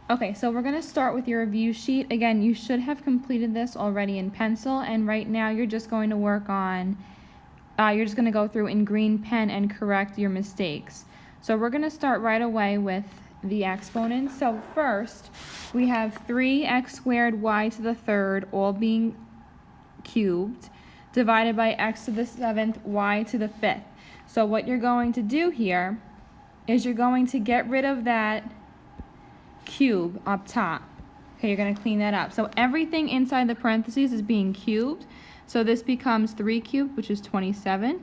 Okay, so we're going to start with your review sheet. Again, you should have completed this already in pencil, and right now you're just going to work on, you're just going to go through in green pen and correct your mistakes. So we're going to start right away with the exponents. So first, we have 3x squared y to the third, all being cubed, divided by x to the 7th, y to the 5th. So what you're going to do here is you're going to get rid of that cube up top. Okay, you're going to clean that up. So everything inside the parentheses is being cubed. So this becomes 3 cubed, which is 27.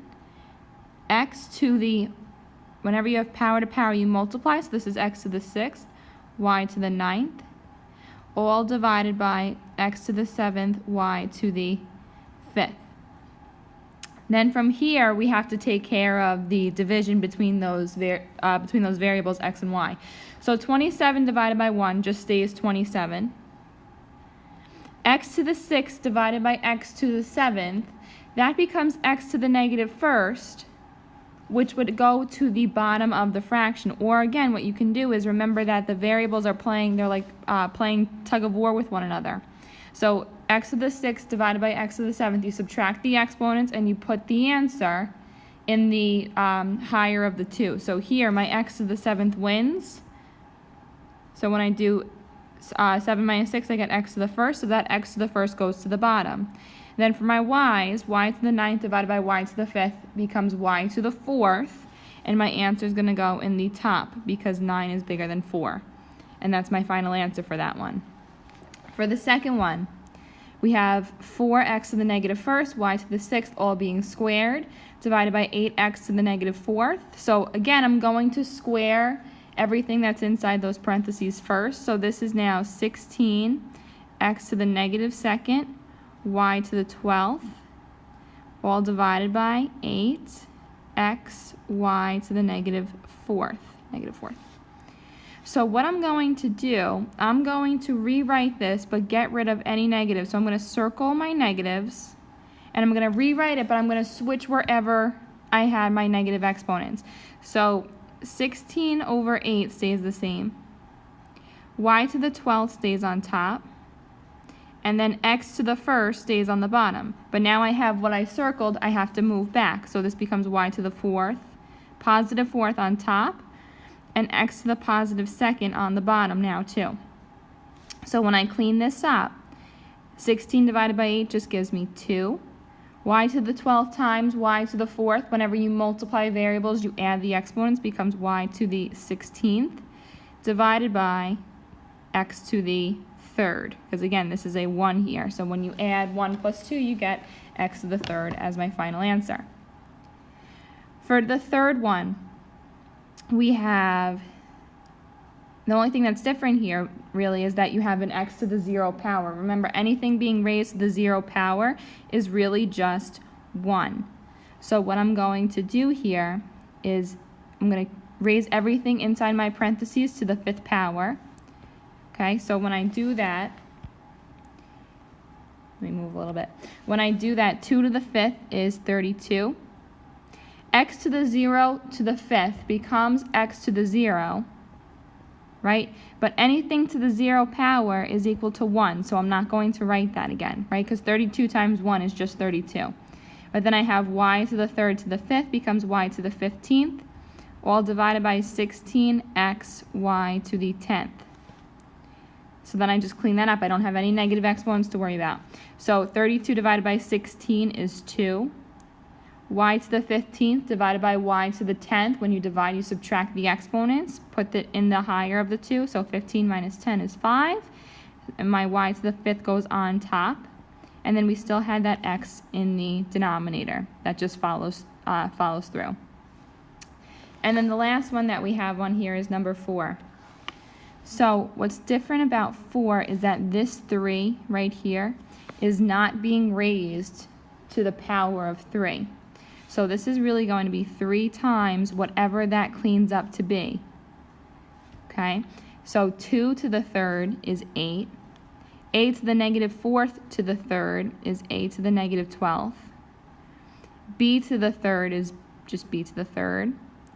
X to the, whenever you have power to power, you multiply. So this is x to the 6th, y to the 9th, all divided by x to the 7th, y to the 5th. Then from here, we have to take care of the division between those variables x and y. So 27 divided by 1 just stays 27. X to the 6th divided by x to the 7th, that becomes x to the negative first, which would go to the bottom of the fraction. Or again, what you can do is remember that the variables are playing, they're like playing tug of war with one another. So x to the 6th divided by x to the 7th, you subtract the exponents and you put the answer in the higher of the two. So here, my x to the 7th wins. So when I do 7 minus 6, I get x to the first, so that x to the first goes to the bottom. Then for my y's, y to the 9th divided by y to the 5th becomes y to the 4th, and my answer is going to go in the top because 9 is bigger than 4. And that's my final answer for that one. For the second one, we have 4x to the negative first, y to the 6th, all being squared, divided by 8x to the negative 4th. So again, I'm going to square everything that's inside those parentheses first. So this is now 16x to the negative 2nd, y to the 12th, all divided by 8x, y to the negative 4th. So what I'm going to do, I'm going to rewrite this but get rid of any negatives. So I'm going to circle my negatives and I'm going to rewrite it, but I'm going to switch wherever I had my negative exponents. So 16 over 8 stays the same. Y to the 12th stays on top. And then x to the first stays on the bottom. But now I have what I circled, I have to move back. So this becomes y to the 4th, positive 4th on top, and x to the positive 2nd on the bottom now too. So when I clean this up, 16 divided by 8 just gives me 2. Y to the 12th times y to the 4th, whenever you multiply variables, you add the exponents, becomes y to the 16th, divided by x to the 3rd. Because again, this is a 1 here. So when you add 1 plus 2, you get x to the 3rd as my final answer. For the third one, we have, the only thing that's different here really is that you have an x to the 0 power. Remember, anything being raised to the 0 power is really just 1. So what I'm going to do here is I'm going to raise everything inside my parentheses to the 5th power. Okay, so when I do that, let me move a little bit. When I do that, 2 to the 5th is 32. X to the 0 to the 5th becomes x to the 0, right? But anything to the 0 power is equal to 1, so I'm not going to write that again, right? Because 32 times 1 is just 32. But then I have y to the 3rd to the 5th becomes y to the 15th, all divided by 16x y to the 10th. So then I just clean that up. I don't have any negative exponents to worry about. So 32 divided by 16 is 2. Y to the 15th divided by y to the 10th. When you divide, you subtract the exponents. Put it in the higher of the two. So 15 minus 10 is 5. And my y to the 5th goes on top. And then we still had that x in the denominator. That just follows through. And then the last one that we have on here is number 4. So what's different about 4 is that this 3 right here is not being raised to the power of 3. So this is really going to be 3 times whatever that cleans up to be. Okay, so 2 to the 3rd is 8. A to the negative 4th to the 3rd is a to the negative 12th. B to the 3rd is just b to the 3rd.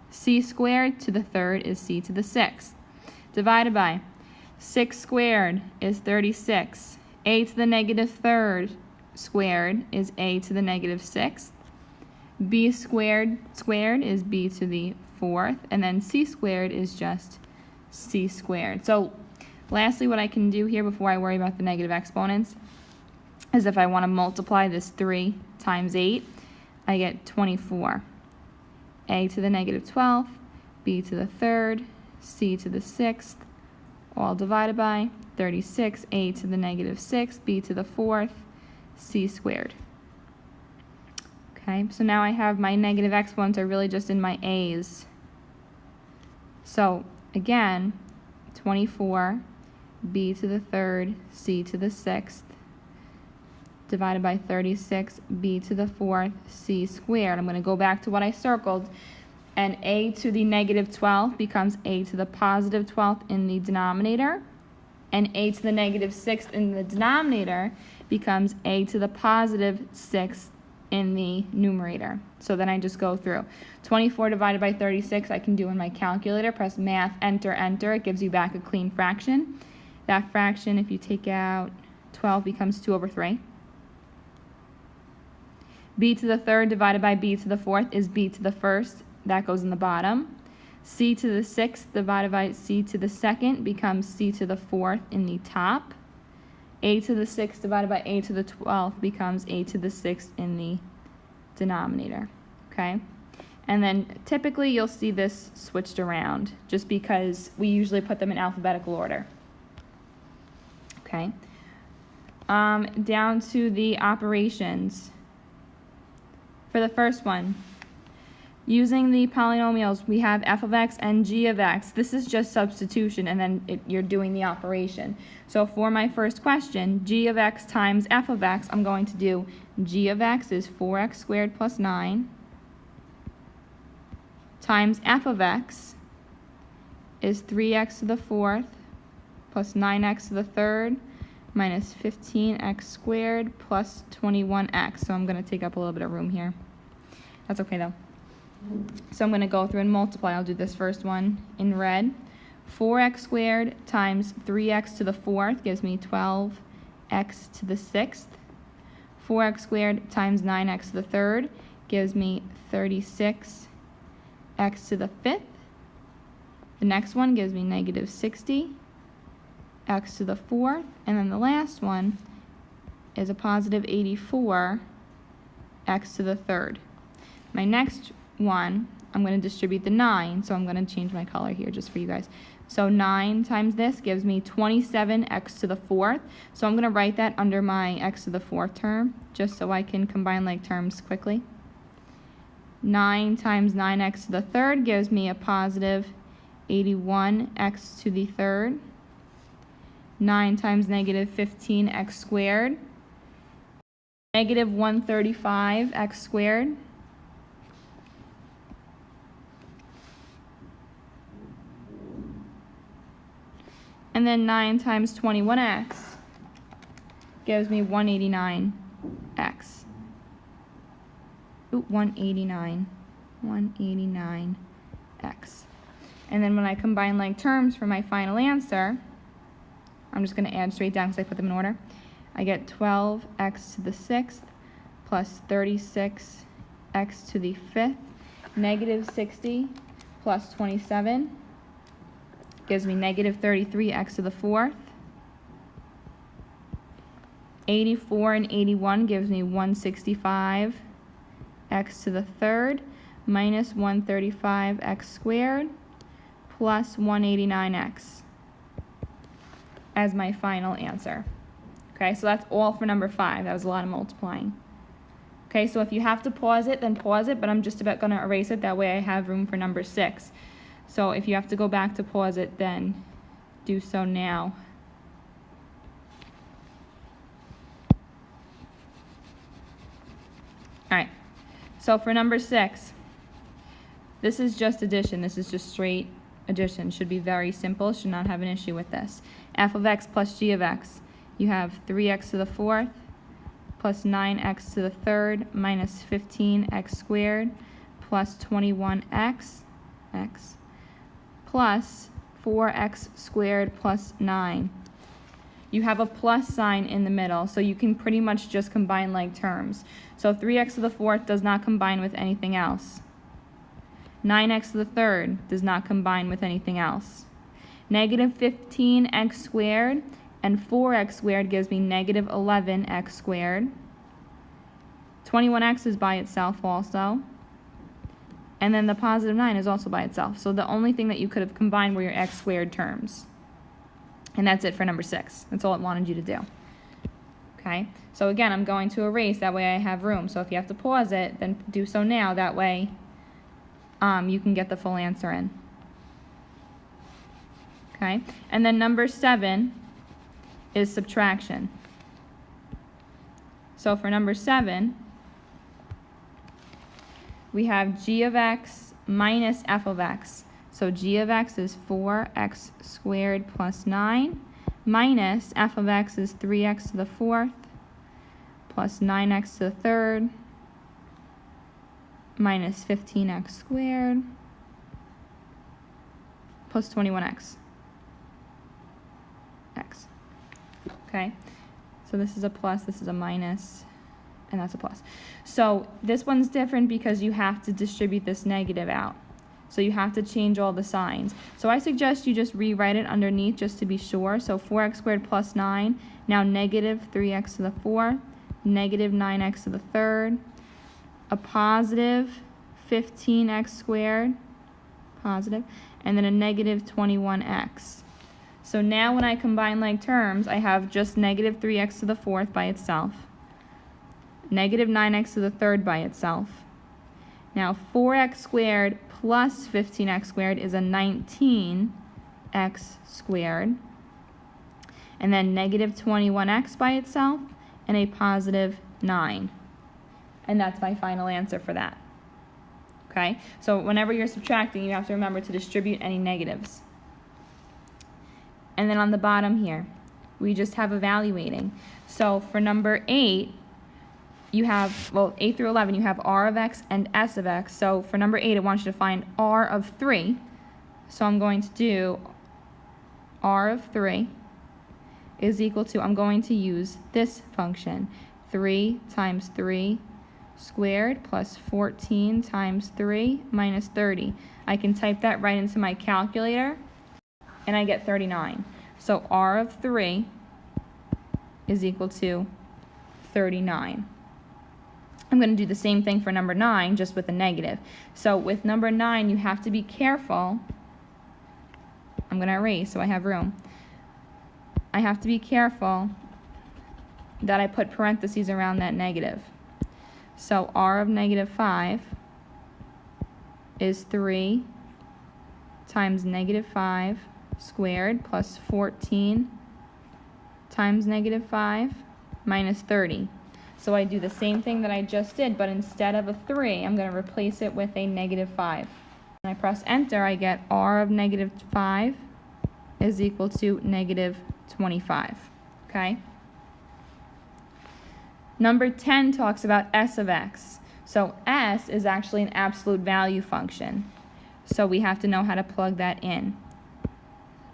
C squared to the 3rd is c to the 6th. Divided by 6 squared is 36. A to the negative third squared is a to the negative sixth. B squared is b to the fourth. And then c squared is just c squared. So lastly, what I can do here before I worry about the negative exponents is if I want to multiply this 3 times 8, I get 24. A to the negative 12th, b to the third, c to the sixth, all divided by 36, a to the negative sixth, b to the fourth, c squared. Okay, so now I have my negative exponents are really just in my a's. So again, 24, b to the third, c to the sixth, divided by 36, b to the fourth, c squared. I'm going to go back to what I circled, and a to the negative 12th becomes a to the positive 12th in the denominator, and a to the negative 6th in the denominator becomes a to the positive 6th in the numerator. So then I just go through. 24 divided by 36 I can do in my calculator. Press math, enter, enter. It gives you back a clean fraction. That fraction, if you take out 12, becomes 2 over 3. B to the third divided by b to the fourth is b to the first. That goes in the bottom. C to the sixth divided by c to the second becomes c to the fourth in the top. A to the sixth divided by a to the 12th becomes a to the sixth in the denominator. Okay? And then typically you'll see this switched around just because we usually put them in alphabetical order. Okay? Down to the operations. For the first one, using the polynomials, we have f of x and g of x. This is just substitution, and then you're doing the operation. So for my first question, g of x times f of x, I'm going to do g of x is 4x squared plus 9 times f of x is 3x to the fourth plus 9x to the third minus 15x squared plus 21x. So I'm going to take up a little bit of room here. That's okay though. So I'm going to go through and multiply. I'll do this first one in red. 4x squared times 3x to the fourth gives me 12x to the sixth. 4x squared times 9x to the third gives me 36x to the fifth. The next one gives me negative 60x to the fourth. And then the last one is a positive 84x to the third. My next one, I'm going to distribute the 9, so I'm going to change my color here just for you guys. So 9 times this gives me 27x to the fourth. So I'm going to write that under my x to the fourth term, just so I can combine like terms quickly. 9 times 9x to the third gives me a positive 81x to the third. 9 times negative 15x squared. Negative 135x squared. And then 9 times 21x gives me 189x. Ooh, 189. 189x. And then when I combine like terms for my final answer, I'm just going to add straight down because I put them in order. I get 12x to the sixth plus 36x to the fifth. Negative 60 plus 27 gives me negative 33x to the fourth. 84 and 81 gives me 165x to the third minus 135x squared plus 189x as my final answer. Okay, so that's all for number 5. That was a lot of multiplying. Okay, so if you have to pause it, then pause it, but I'm just about going to erase it. That way I have room for number 6. So if you have to go back to pause it, then do so now. Alright, so for number 6, this is just addition. This is just straight addition. Should be very simple. Should not have an issue with this. F of x plus g of x. You have 3x to the fourth plus 9x to the third minus 15x squared plus 21x plus 4x squared plus 9. You have a plus sign in the middle, so you can pretty much just combine like terms. So 3x to the fourth does not combine with anything else. 9x to the third does not combine with anything else. Negative 15x squared and 4x squared gives me negative 11x squared. 21x is by itself also. And then the positive 9 is also by itself. So the only thing that you could have combined were your x squared terms. And that's it for number 6. That's all it wanted you to do. Okay? So again, I'm going to erase. That way I have room. So if you have to pause it, then do so now. That way you can get the full answer in. Okay? And then number 7 is subtraction. So for number 7, we have g of x minus f of x. So g of x is 4x squared plus 9 minus f of x is 3x to the fourth plus 9x to the third minus 15x squared plus 21x. Okay, so this is a plus, this is a minus, and that's a plus. So this one's different because you have to distribute this negative out. So you have to change all the signs. So I suggest you just rewrite it underneath just to be sure. So 4x squared plus 9, now negative 3x to the fourth, negative 9x to the third, a positive 15x squared, positive, and then a negative 21x. So now when I combine like terms, I have just negative 3x to the fourth by itself, negative 9x to the third by itself. Now 4x squared plus 15x squared is a 19x squared. And then negative 21x by itself and a positive 9. And that's my final answer for that. Okay? So whenever you're subtracting, you have to remember to distribute any negatives. And then on the bottom here, we just have evaluating. So for number 8, you have, well, 8 through 11, you have r of x and s of x. So for number 8, it wants you to find r of 3. So I'm going to do r of 3 is equal to, I'm going to use this function, 3 times 3 squared plus 14 times 3 minus 30. I can type that right into my calculator, and I get 39. So r of 3 is equal to 39. I'm going to do the same thing for number 9, just with a negative. So with number 9, you have to be careful. I'm going to erase so I have room. I have to be careful that I put parentheses around that negative. So r of negative 5 is 3 times negative 5 squared plus 14 times negative 5 minus 30. So I do the same thing that I just did, but instead of a 3, I'm going to replace it with a negative 5. When I press enter, I get r of negative 5 is equal to negative 25. Okay? Number 10 talks about s of x. So s is actually an absolute value function. So we have to know how to plug that in.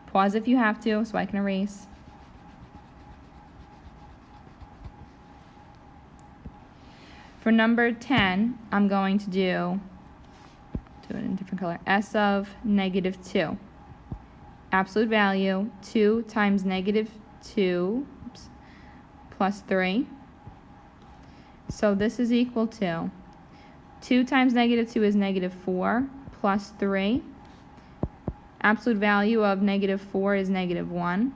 Pause if you have to, so I can erase. For number 10, I'm going to do it in a different color, s of negative 2. Absolute value, 2 times negative 2 plus 3. So this is equal to 2 times negative 2 is negative 4 plus 3. Absolute value of negative 4 is negative 1.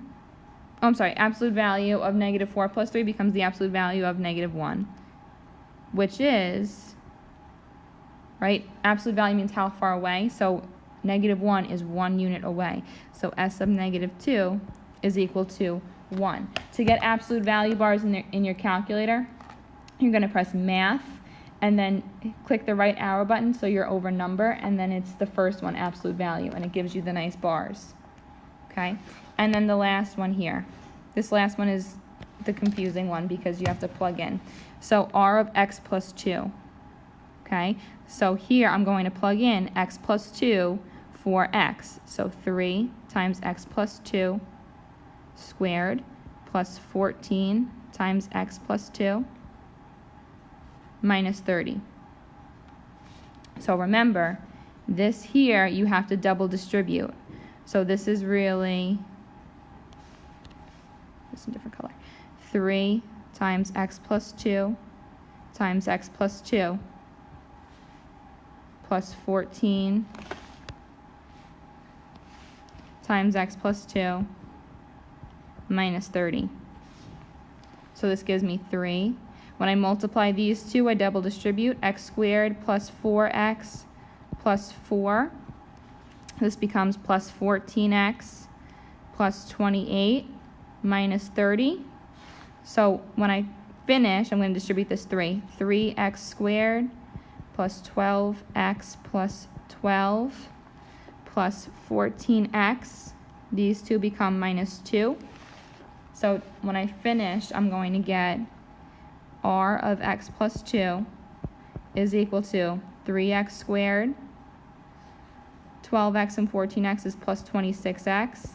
Oh, I'm sorry, absolute value of negative 4 plus 3 becomes the absolute value of negative 1, which is, right, absolute value means how far away, so negative 1 is 1 unit away. So s of negative 2 is equal to 1. To get absolute value bars in your calculator, you're going to press math and then click the right arrow button so you're over number, and then it's the first one, absolute value, and it gives you the nice bars. Okay? And then the last one here. This last one is the confusing one because you have to plug in. So r of x plus 2. Okay? So here I'm going to plug in x plus 2 4x. So 3 times x plus 2 squared plus 14 times x plus 2 minus 30. So remember, this here you have to double distribute. So this is really, this is a different color, 3 times x plus 2 times x plus 2 plus 14 times x plus 2 minus 30. So this gives me 3. When I multiply these two, I double distribute. X squared plus 4x plus 4. This becomes plus 14x plus 28 minus 30. So when I finish, I'm going to distribute this 3. 3x squared plus 12x plus 12 plus 14x. These two become minus 2. So when I finish, I'm going to get r of x plus 2 is equal to 3x squared, 12x and 14x is plus 26x,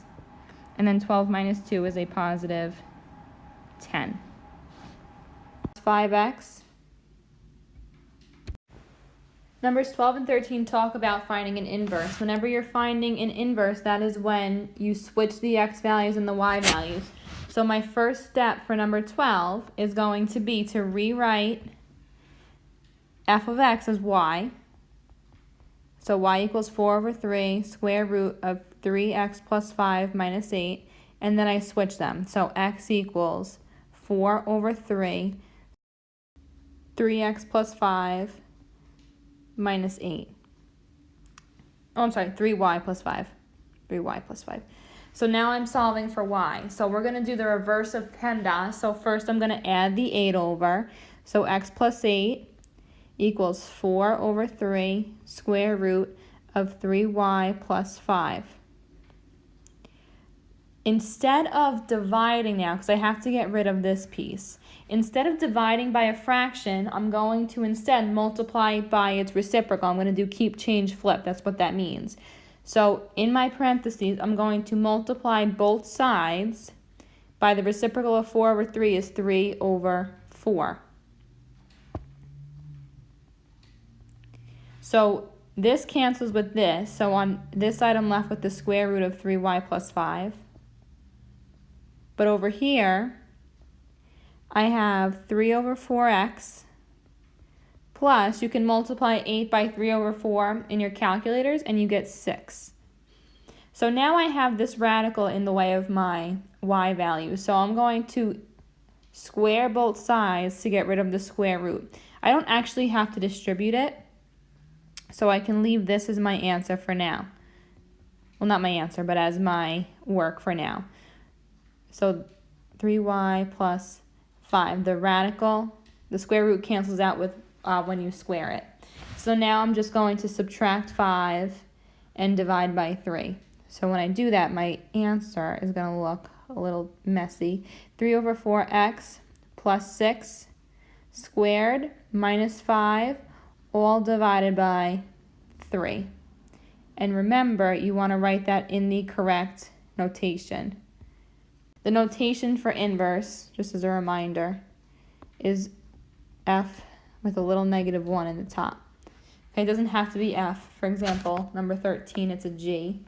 and then 12 minus 2 is a positive 10. 5x. Numbers 12 and 13 talk about finding an inverse. Whenever you're finding an inverse, that is when you switch the x values and the y values. So my first step for number 12 is going to be to rewrite f of x as y. So y equals 4 over 3 square root of 3x plus 5 minus 8. And then I switch them. So x equals 4 over 3, 3x plus 5 minus 8. Oh, I'm sorry, 3y plus 5. 3y plus 5. So now I'm solving for y. So we're going to do the reverse of PEMDAS. So first I'm going to add the 8 over. So x plus 8 equals 4 over 3 square root of 3y plus 5. Instead of dividing now, because I have to get rid of this piece, instead of dividing by a fraction, I'm going to instead multiply by its reciprocal. I'm going to do keep, change, flip. That's what that means. So in my parentheses, I'm going to multiply both sides by the reciprocal of 4 over 3 is 3 over 4. So this cancels with this. So on this side, I'm left with the square root of 3y plus 5. But over here, I have 3 over 4x plus, you can multiply 8 by 3 over 4 in your calculators and you get 6. So now I have this radical in the way of my y value. So I'm going to square both sides to get rid of the square root. I don't actually have to distribute it, so I can leave this as my answer for now. Well, not my answer, but as my work for now. So 3y plus 5. The radical, the square root cancels out with when you square it. So now I'm just going to subtract 5 and divide by 3. So when I do that, my answer is going to look a little messy. 3 over 4x plus 6 squared minus 5, all divided by 3. And remember, you want to write that in the correct notation. The notation for inverse, just as a reminder, is f with a little negative 1 in the top. Okay, it doesn't have to be f. For example, number 13, it's a g.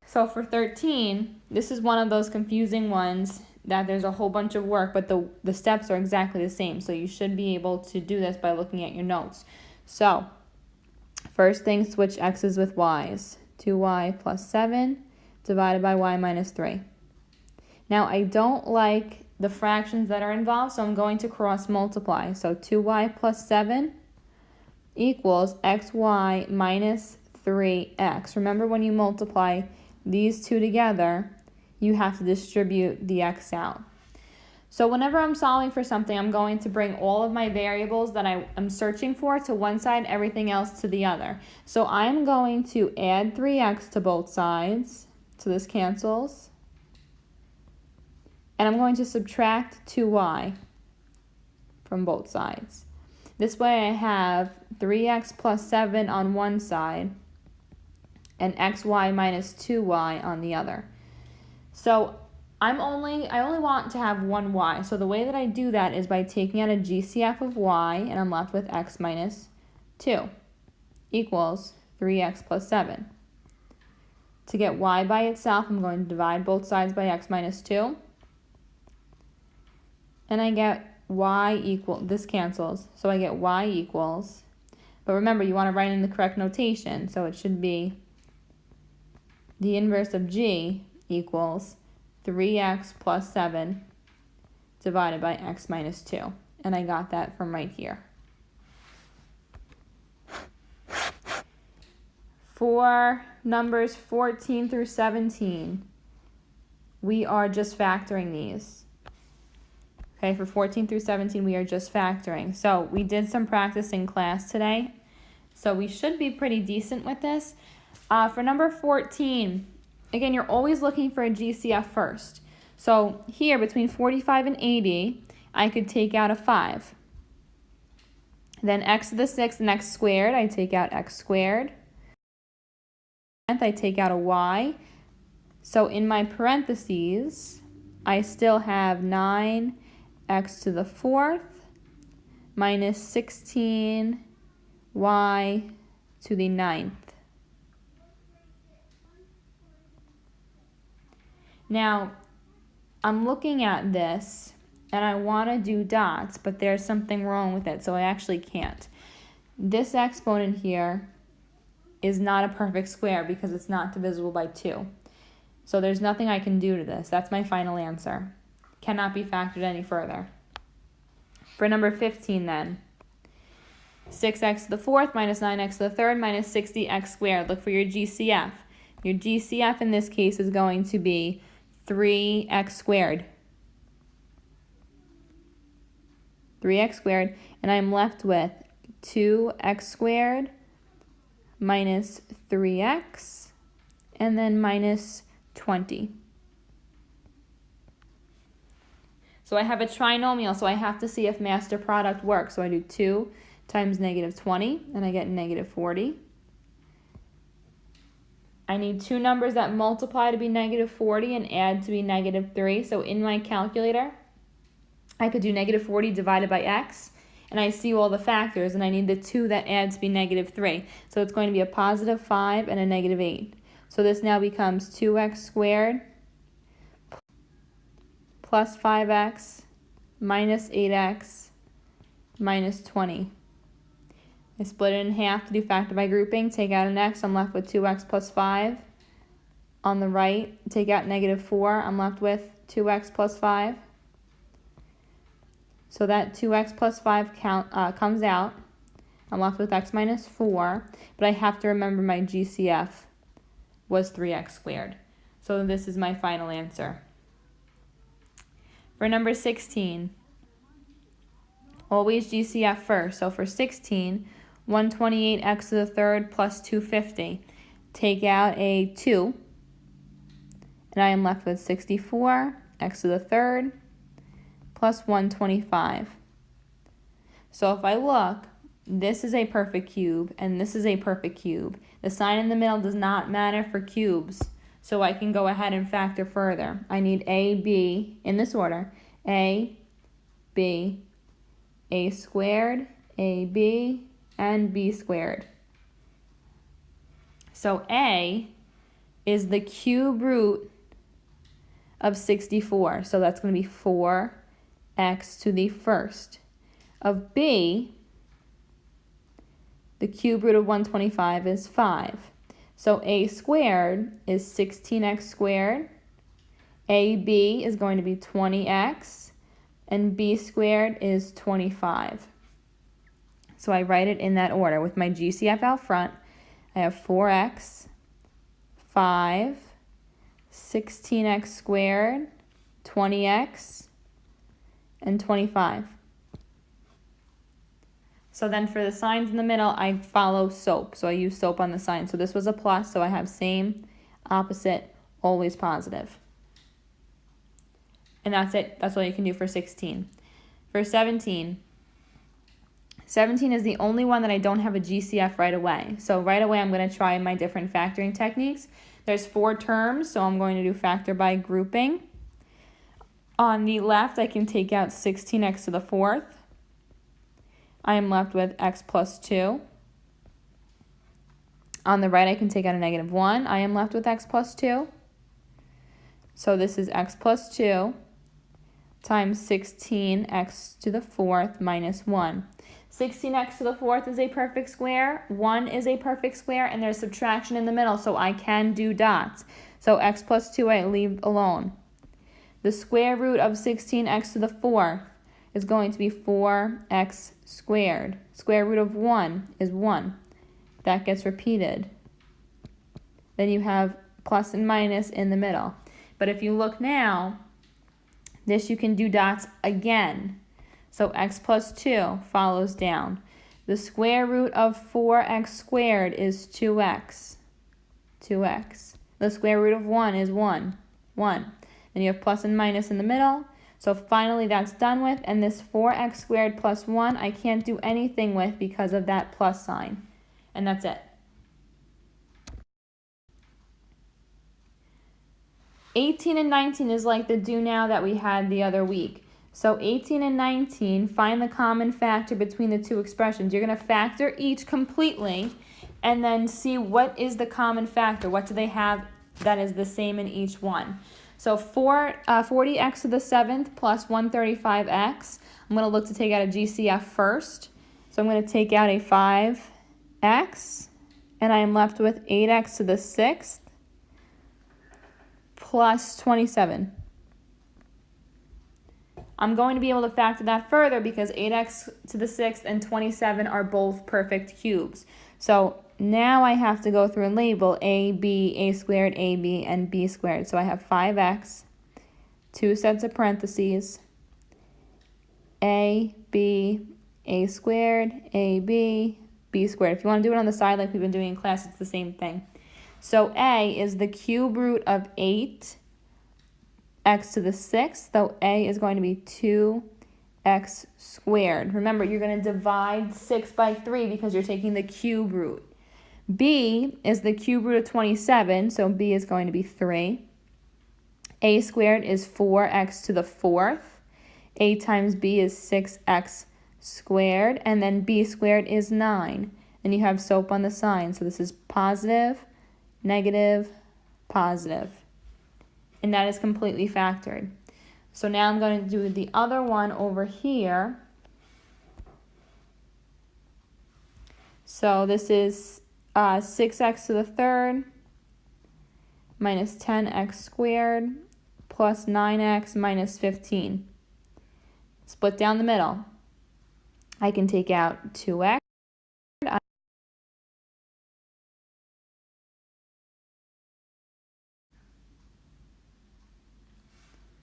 So for 13, this is one of those confusing ones that there's a whole bunch of work, but the steps are exactly the same. So you should be able to do this by looking at your notes. So first thing, switch x's with y's. 2y plus 7 divided by y minus 3. Now I don't like the fractions that are involved, so I'm going to cross multiply. So 2y plus 7 equals xy minus 3x. Remember, when you multiply these two together, you have to distribute the x out. So whenever I'm solving for something, I'm going to bring all of my variables that I am searching for to one side, everything else to the other. So I'm going to add 3x to both sides, so this cancels. And I'm going to subtract 2y from both sides. This way I have 3x plus 7 on one side and xy minus 2y on the other. So I only want to have one y. So the way that I do that is by taking out a GCF of y, and I'm left with x minus 2 equals 3x plus 7. To get y by itself, I'm going to divide both sides by x minus 2. And I get y equal, this cancels, so I get y equals, but remember you want to write in the correct notation, so it should be the inverse of g equals 3x plus 7 divided by x minus 2. And I got that from right here. For numbers 14 through 17, we are just factoring these. Okay, for 14 through 17, we are just factoring. So we did some practice in class today, so we should be pretty decent with this. For number 14, again, you're always looking for a GCF first. So here, between 45 and 80, I could take out a 5. Then x to the 6th and x squared, I take out x squared. I take out a y. So in my parentheses, I still have 9x to the 4th minus 16y to the 9th. Now, I'm looking at this and I want to do dots, but there's something wrong with it, so I actually can't. This exponent here is not a perfect square because it's not divisible by 2. So there's nothing I can do to this. That's my final answer. Cannot be factored any further. For number 15 then, 6x to the 4th minus 9x to the 3rd minus 60x squared. Look for your GCF. Your GCF in this case is going to be 3x squared. 3x squared, and I'm left with 2x squared minus 3x, and then minus 20. So I have a trinomial, so I have to see if master product works. So I do 2 times negative 20, and I get negative 40. I need two numbers that multiply to be negative 40 and add to be negative 3. So in my calculator, I could do negative 40 divided by x, and I see all the factors, and I need the 2 that adds to be negative 3. So it's going to be a positive 5 and a negative 8. So this now becomes 2x squared plus 5x minus 8x minus 20. I split it in half to do factor by grouping. Take out an x, I'm left with 2x plus 5. On the right, take out negative 4, I'm left with 2x plus 5. So that 2x plus 5 comes out. I'm left with x minus 4, but I have to remember my GCF was 3x squared. So this is my final answer. For number 16, always GCF first. So for 16, 128x to the 3rd plus 250. Take out a 2, and I am left with 64x to the 3rd plus 125. So if I look, this is a perfect cube, and this is a perfect cube. The sign in the middle does not matter for cubes, so I can go ahead and factor further. I need a, b, in this order, a, b, a squared, a, b, and b squared. So a is the cube root of 64, so that's going to be 4x to the 1st. Of b, the cube root of 125 is 5. So a squared is 16x squared. AB is going to be 20x. And b squared is 25. So I write it in that order. With my GCF out front, I have 4x, 5, 16x squared, 20x, and 25. So then for the signs in the middle, I follow SOAP. So I use SOAP on the sign. So this was a plus, so I have same, opposite, always positive. And that's it. That's all you can do for 16. For 17, 17 is the only one that I don't have a GCF right away. So right away I'm going to try my different factoring techniques. There's 4 terms, so I'm going to do factor by grouping. On the left, I can take out 16x to the 4th. I am left with x plus 2. On the right, I can take out a negative 1. I am left with x plus 2. So this is x plus 2 times 16x to the 4th minus 1. 16x to the 4th is a perfect square, 1 is a perfect square, and there's subtraction in the middle, so I can do dots. So x plus 2 I leave alone. The square root of 16x to the 4th is going to be 4x squared. Square root of 1 is 1. That gets repeated. Then you have plus and minus in the middle. But if you look now, this you can do dots again. So x plus 2 follows down. The square root of 4x squared is 2x. 2x. The square root of 1 is 1. 1. Then you have plus and minus in the middle. So finally that's done with. And this 4x squared plus 1 I can't do anything with because of that plus sign. And that's it. 18 and 19 is like the do now that we had the other week. So 18 and 19, find the common factor between the two expressions. You're going to factor each completely and then see what is the common factor. What do they have that is the same in each one? So 40x to the 7th plus 135x. I'm going to look to take out a GCF first. So I'm going to take out a 5x, and I am left with 8x to the 6th plus 27. I'm going to be able to factor that further because 8x to the 6th and 27 are both perfect cubes. So now I have to go through and label a, b, a squared, a, b, and b squared. So I have 5x, 2 sets of parentheses, a, b, a squared, a, b, b squared. If you want to do it on the side like we've been doing in class, it's the same thing. So a is the cube root of 8x to the 6th, so a is going to be 2x squared. Remember, you're going to divide 6 by 3 because you're taking the cube root. B is the cube root of 27, so b is going to be 3. A squared is 4x to the 4th. A times b is 6x squared, and then b squared is 9. And you have SOAP on the sign, so this is positive, negative, positive. And that is completely factored. So now I'm going to do the other one over here. So this is 6x to the 3rd minus 10x squared plus 9x minus 15. Split down the middle. I can take out 2x.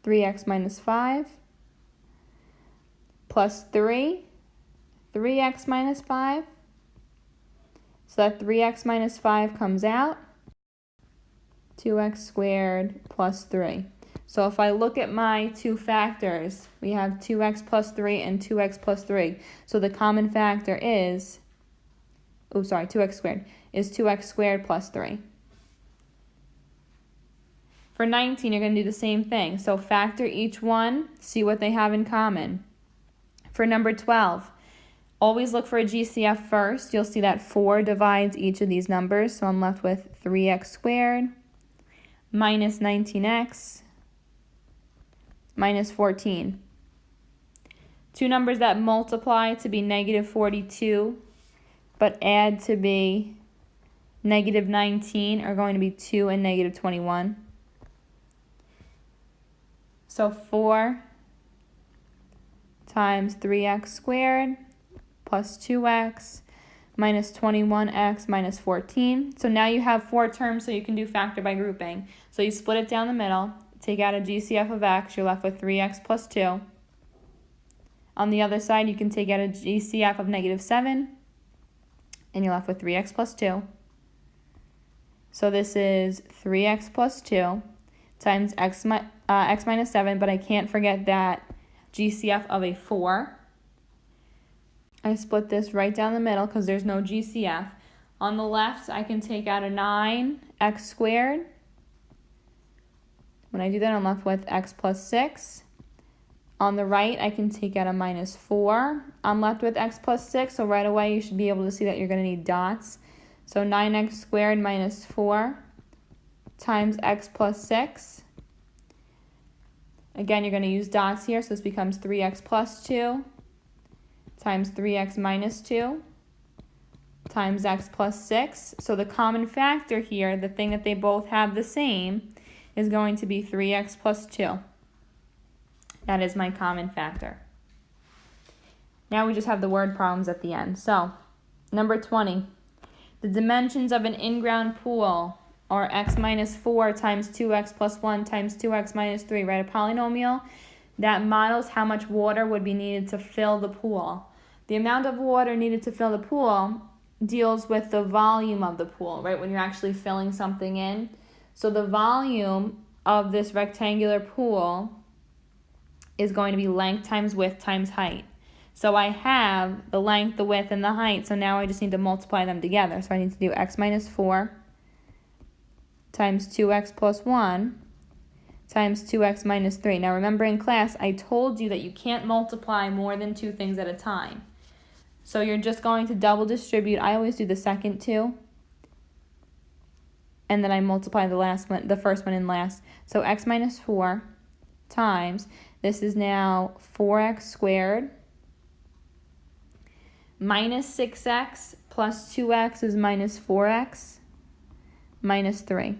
3x minus 5 plus 3x minus 5. So that 3x minus 5 comes out. 2x squared plus 3. So if I look at my two factors, we have 2x plus 3 and 2x plus 3. So the common factor is, 2x squared, is 2x squared plus 3. For 19, you're going to do the same thing. So factor each one, see what they have in common. For number 12, always look for a GCF first. You'll see that 4 divides each of these numbers. So I'm left with 3x squared minus 19x minus 14. Two numbers that multiply to be negative 42 but add to be negative 19 are going to be 2 and negative 21. So 4 times 3x squared plus 2x minus 21x minus 14. So now you have 4 terms, so you can do factor by grouping. So you split it down the middle, take out a GCF of x, you're left with 3x plus 2. On the other side, you can take out a GCF of negative 7, and you're left with 3x plus 2. So this is 3x plus 2 times x minus 7, but I can't forget that GCF of a 4. I split this right down the middle because there's no GCF. On the left, I can take out a 9x squared. When I do that, I'm left with x plus 6. On the right, I can take out a minus 4. I'm left with x plus 6, so right away you should be able to see that you're going to need dots. So 9x squared minus 4 times x plus 6. Again, you're going to use dots here, so this becomes 3x plus 2 times 3x minus 2 times x plus 6. So the common factor here, the thing that they both have the same, is going to be 3x plus 2. That is my common factor. Now we just have the word problems at the end. So, number 20. The dimensions of an in-ground pool are x minus 4 times 2x plus 1 times 2x minus 3. Write a polynomial that models how much water would be needed to fill the pool. The amount of water needed to fill the pool deals with the volume of the pool, right? When you're actually filling something in. So the volume of this rectangular pool is going to be length times width times height. So I have the length, the width, and the height. So now I just need to multiply them together. So I need to do x minus 4 times 2x plus 1 times 2x minus 3. Now remember in class, I told you that you can't multiply more than two things at a time. So you're just going to double distribute. I always do the second two. And then I multiply the first one in last. So x minus 4 times, this is now 4x squared minus 6x plus 2x is minus 4x minus 3.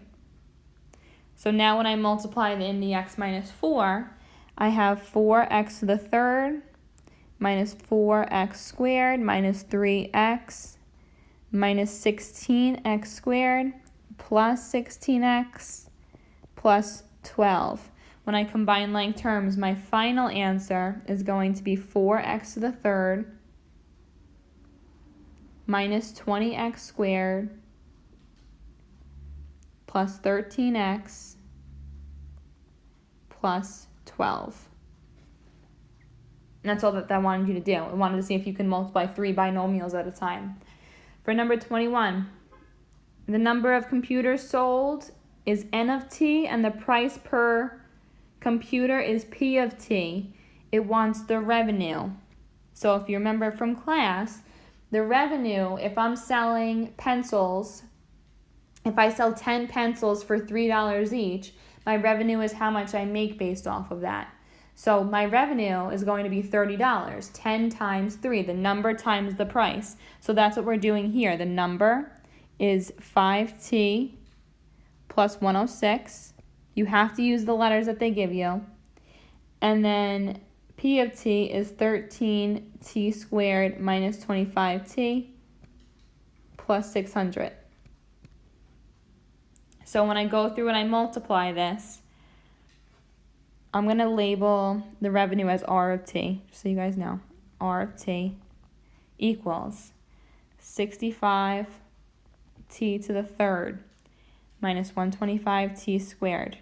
So now when I multiply in the x minus 4, I have 4x to the third minus 4x squared minus 3x minus 16x squared plus 16x plus 12. When I combine like terms, my final answer is going to be 4x to the third minus 20x squared plus 13x plus 12. And that's all that I wanted you to do. I wanted to see if you can multiply 3 binomials at a time. For number 21, the number of computers sold is N of T, and the price per computer is P of T. It wants the revenue. So if you remember from class, the revenue, if I'm selling pencils, if I sell 10 pencils for $3 each, my revenue is how much I make based off of that. So my revenue is going to be $30, 10 times 3, the number times the price. So that's what we're doing here. The number is 5t plus 106. You have to use the letters that they give you. And then P of t is 13t squared minus 25t plus 600. So when I go through and I multiply this, I'm going to label the revenue as R of t, just so you guys know. R of t equals 65t to the third minus 125t squared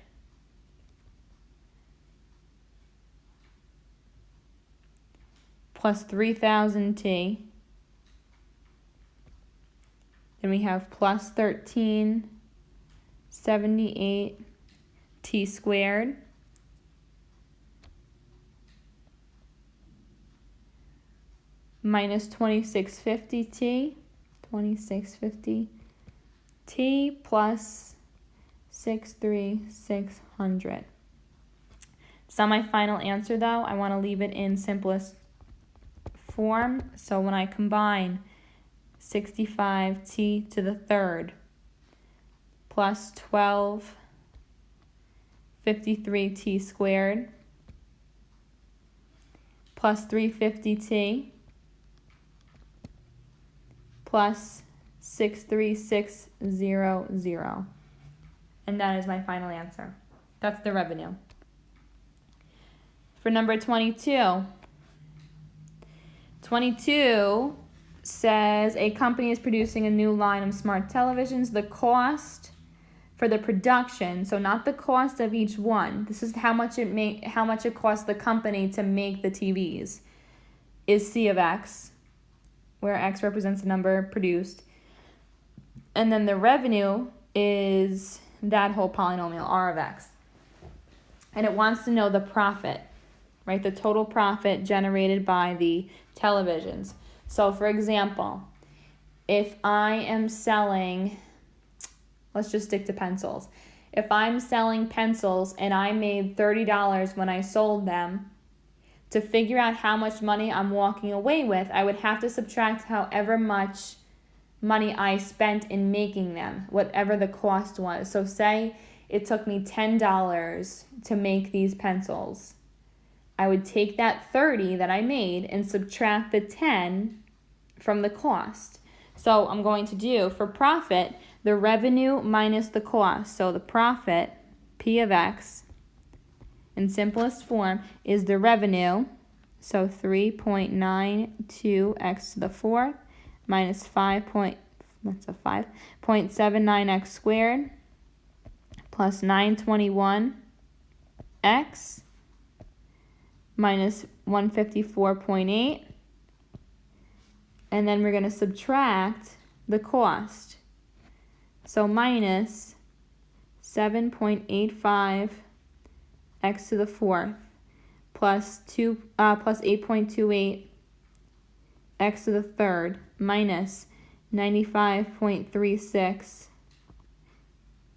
plus 3000t. Then we have plus 1378t squared minus 2650t plus 63600. It's not my final answer though. I want to leave it in simplest form. So when I combine 65t to the third plus 1253t squared plus 350t plus 63600. And that is my final answer. That's the revenue. For number 22, 22 says a company is producing a new line of smart televisions. The cost for the production, so not the cost of each one, this is how much it costs the company to make the TVs, is C of X. where X represents the number produced. And then the revenue is that whole polynomial, R of X. And it wants to know the profit, right? The total profit generated by the televisions. So for example, if I am selling, let's just stick to pencils. If I'm selling pencils and I made $30 when I sold them, to figure out how much money I'm walking away with, I would have to subtract however much money I spent in making them, whatever the cost was. So say it took me $10 to make these pencils. I would take that 30 that I made and subtract the 10 from the cost. So I'm going to do, for profit, the revenue minus the cost. So the profit, P of X, in simplest form, is the revenue. So 3.92x to the fourth minus 5.79x squared plus 921x minus 154.8. And then we're going to subtract the cost. So minus 7.85 x to the fourth plus 8.28 x to the third minus 95.36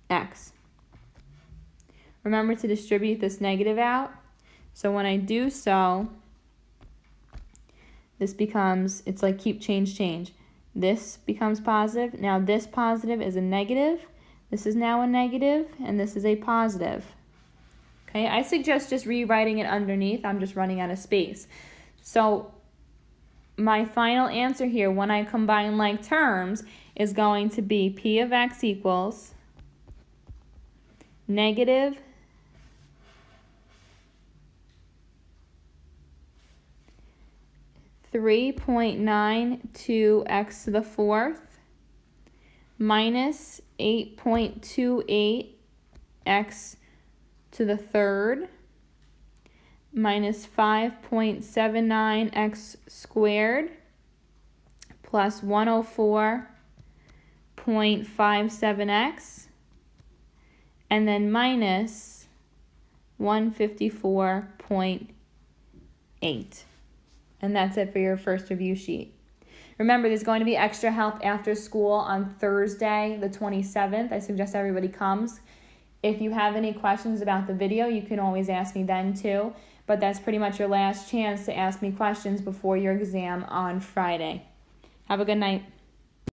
x. Remember to distribute this negative out. So when I do so, this becomes, it's like keep, change. This becomes positive. Now this positive is a negative. This is now a negative, and this is a positive. Okay, I suggest just rewriting it underneath. I'm just running out of space. So my final answer here, when I combine like terms, is going to be P of X equals negative 3.92x to the fourth minus 8.28x to the third minus 5.79x squared plus 104.57x and then minus 154.8. And that's it for your first review sheet. Remember, there's going to be extra help after school on Thursday, the 27th. I suggest everybody comes. If you have any questions about the video, you can always ask me then too. But that's pretty much your last chance to ask me questions before your exam on Friday. Have a good night.